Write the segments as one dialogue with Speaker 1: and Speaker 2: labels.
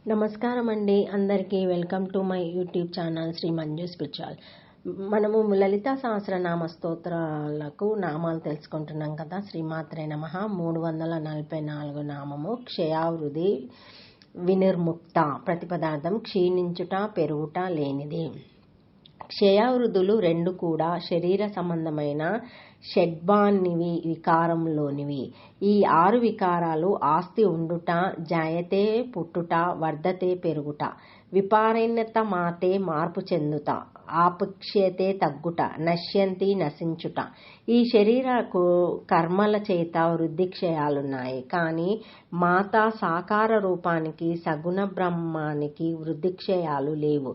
Speaker 1: నమస్కారం అండి అందరికీ. Welcome to my YouTube channel Shri Manju spiritual. మనము లలితా సహస్రనామ స్తోత్రాలకు నామాలు తెలుసుకుంటున్నాం కదా. శ్రీమాత్రే నమః. 344 నామము క్షయావృధి వినిర్ముక్త. ప్రతిపదార్థం క్షీణించుట, పెరుగుట, లేనిది. క్షయావృధులు రెండు కూడా శరీర సంబంధమైన షడ్భాన్నివి, వికారంలోనివి. ఈ 6 వికారాలు ఆస్తి ఉండుట, జాయతే పుట్టుట, వర్ధతే పెరుగుట, విపారిణత మాతే మార్పు చెందుట, ఆపక్ష్యతే తగ్గుట, నశ్యంతి నశించుట. ఈ శరీరకు కర్మల చేత వృద్ధి క్షయాలున్నాయి. కానీ మాతా సాకార రూపానికి, సగుణ బ్రహ్మానికి వృద్ధి క్షయాలు లేవు.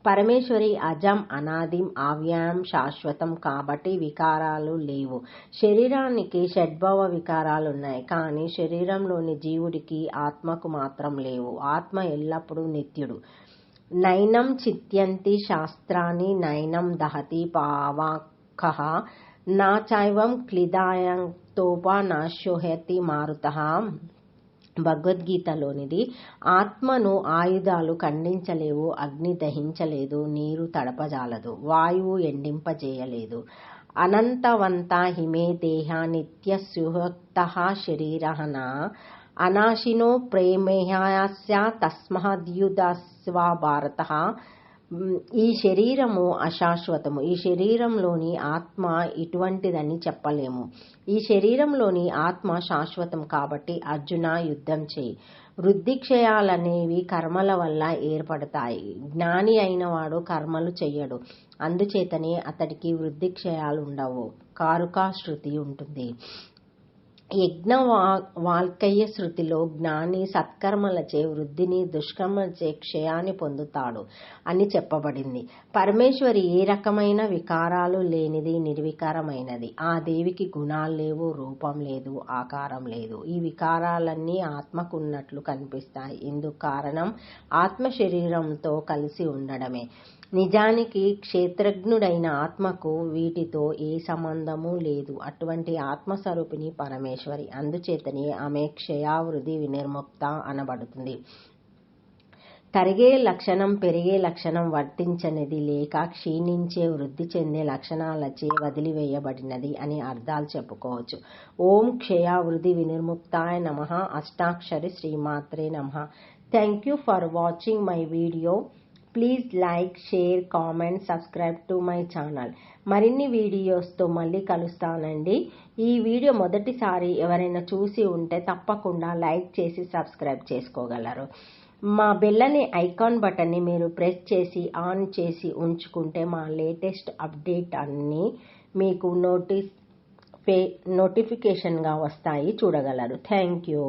Speaker 1: పరమేశ్వరి అజం, అనాదిం, అవ్యయం, శాశ్వతం కాబట్టి వికారాలు లేవు. శరీరానికి షడ్భవ వికారాలున్నాయి. కానీ శరీరంలోని జీవుడికి, ఆత్మకు మాత్రం లేవు. ఆత్మ ఎల్లప్పుడూ నిత్యుడు. నైనం చింత్యంతి శాస్త్రాన్ని నైనం దహతి పావకః నా చైవం క్లిదాయంతోపనాశోహతి మారుతః. భగవద్గీతలోనిది. ఆత్మను ఆయుధాలు ఖండించలేవు, అగ్ని దహించలేదు, నీరు తడపజాలదు, వాయువు ఎండింపజేయలేదు. అనంతవంత హిమే దేహ నిత్యసుహక్తః శరీరః అనాశినో ప్రేమేహస్య తస్మాద్యుధస్వ భారతః. ఈ శరీరము అశాశ్వతము. ఈ శరీరంలోని ఆత్మ ఇటువంటిదని చెప్పలేము. ఈ శరీరంలోని ఆత్మ శాశ్వతం కాబట్టి అర్జున యుద్ధం చేయి. వృద్ధి క్షయాలనేవి కర్మల వల్ల ఏర్పడతాయి. జ్ఞాని అయినవాడు కర్మలు చెయ్యడు. అందుచేతనే అతడికి వృద్ధి క్షయాలు ఉండవు. కారుకా శృతి ఉంటుంది. యజ్ఞ వాల్కయ్య శృతిలో జ్ఞాని సత్కర్మలచే వృద్ధిని, దుష్కర్మలచే క్షయాన్ని పొందుతాడు అని చెప్పబడింది. పరమేశ్వరి ఏ రకమైన వికారాలు లేనిది, నిర్వికారమైనది. ఆ దేవికి గుణాలు లేవు, రూపం లేదు, ఆకారం లేదు. ఈ వికారాలన్నీ ఆత్మకున్నట్లు కనిపిస్తాయి. ఇందుకు కారణం ఆత్మ శరీరంతో కలిసి ఉండడమే. నిజానికి క్షేత్రజ్ఞుడైన ఆత్మకు వీటితో ఏ సంబంధము లేదు. అటువంటి ఆత్మస్వరూపిణి పరమేశ్వరి. అందుచేతనే ఆమె క్షయావృధి వినిర్ముక్త అనబడుతుంది. తరిగే లక్షణం, పెరిగే లక్షణం వర్తించనిది లేక క్షీణించే, వృద్ధి చెందే లక్షణాలచే వదిలివేయబడినది అని అర్థాలు చెప్పుకోవచ్చు. ఓం క్షయావృధి వినిర్ముక్తాయ నమః. అష్టాక్షరి శ్రీమాత్రే నమః. Thank you for watching my video. Please like, share, comment, subscribe to my channel. మరిన్ని వీడియోస్తో మళ్ళీ కలుస్తానండి. ఈ వీడియో మొదటిసారి ఎవరైనా చూసి ఉంటే తప్పకుండా లైక్ చేసి సబ్స్క్రైబ్ చేసుకోగలరు. మా బెల్ అనే ఐకాన్ బటన్ని మీరు ప్రెస్ చేసి ఆన్ చేసి ఉంచుకుంటే మా లేటెస్ట్ అప్డేట్ అన్నీ మీకు నోటిఫికేషన్గా వస్తాయి, చూడగలరు. Thank you.